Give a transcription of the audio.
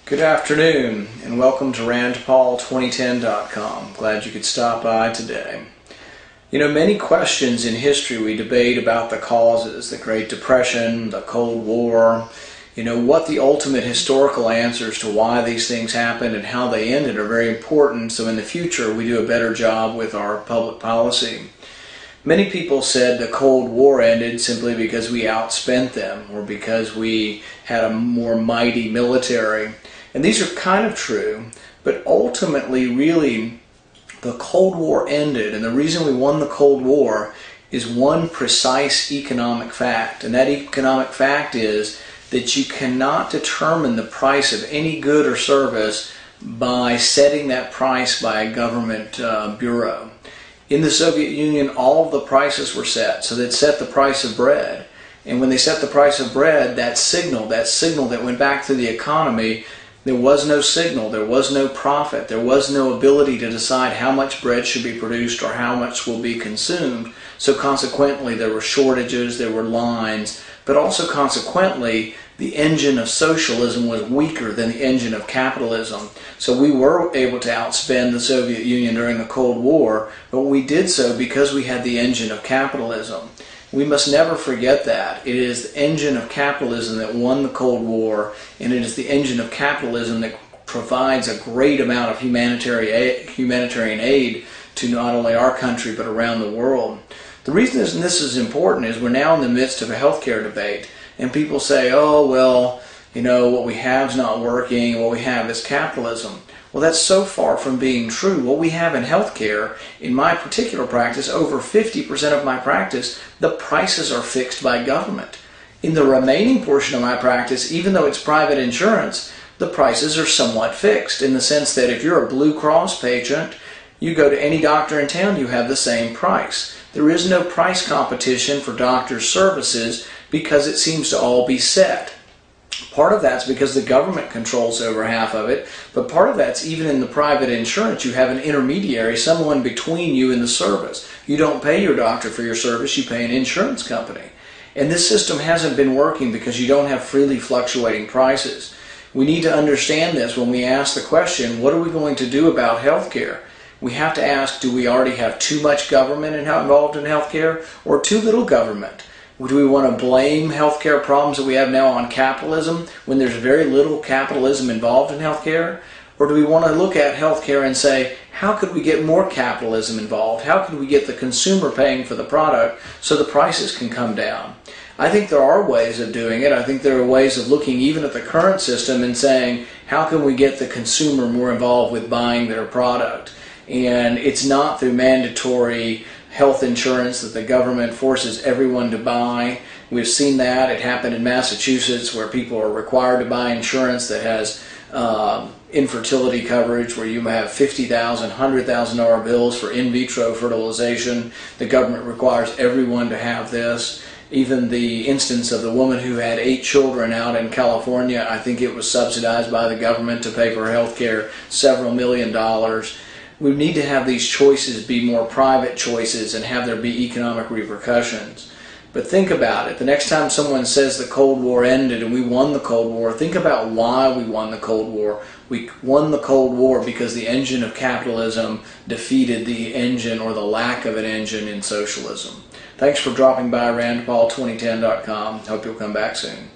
Good afternoon, and welcome to RandPaul2010.com. Glad you could stop by today. You know, many questions in history we debate about the causes, the Great Depression, the Cold War, what the ultimate historical answers to why these things happened and how they ended are very important, so in the future we do a better job with our public policy. Many people said the Cold War ended simply because we outspent them or because we had a more mighty military. And these are kind of true, but ultimately, really, the Cold War ended, and the reason we won the Cold War is one precise economic fact, and that economic fact is that you cannot determine the price of any good or service by setting that price by a government bureau. In the Soviet Union, all of the prices were set, so they'd set the price of bread. And when they set the price of bread, that signal that went back through the economy, there was no signal, there was no profit, there was no ability to decide how much bread should be produced or how much will be consumed. So consequently, there were shortages, there were lines, but also consequently, the engine of socialism was weaker than the engine of capitalism. So we were able to outspend the Soviet Union during the Cold War, but we did so because we had the engine of capitalism. We must never forget that. It is the engine of capitalism that won the Cold War, and it is the engine of capitalism that provides a great amount of humanitarian aid to not only our country but around the world. The reason this is important is we're now in the midst of a healthcare debate, and people say, oh, well, what we have is not working, what we have is capitalism. Well, that's so far from being true. What we have in healthcare, in my particular practice, over 50% of my practice, the prices are fixed by government. In the remaining portion of my practice, even though it's private insurance, the prices are somewhat fixed in the sense that if you're a Blue Cross patient, you go to any doctor in town, you have the same price. There is no price competition for doctors' services because it seems to all be set. Part of that's because the government controls over half of it, but part of that's even in the private insurance. You have an intermediary, someone between you and the service. You don't pay your doctor for your service, you pay an insurance company. And this system hasn't been working because you don't have freely fluctuating prices. We need to understand this when we ask the question, what are we going to do about healthcare? We have to ask, do we already have too much government involved in healthcare or too little government? Do we want to blame healthcare problems that we have now on capitalism when there's very little capitalism involved in healthcare? Or do we want to look at healthcare and say, how could we get more capitalism involved? How could we get the consumer paying for the product so the prices can come down? I think there are ways of doing it. I think there are ways of looking even at the current system and saying, how can we get the consumer more involved with buying their product? And it's not through mandatory health insurance that the government forces everyone to buy. We've seen that. It happened in Massachusetts where people are required to buy insurance that has infertility coverage where you have $50,000, $100,000 bills for in vitro fertilization. The government requires everyone to have this. Even the instance of the woman who had 8 children out in California, I think it was subsidized by the government to pay for her health care, several $million. We need to have these choices be more private choices and have there be economic repercussions. But think about it. The next time someone says the Cold War ended and we won the Cold War, think about why we won the Cold War. We won the Cold War because the engine of capitalism defeated the engine or the lack of an engine in socialism. Thanks for dropping by RandPaul2010.com. Hope you'll come back soon.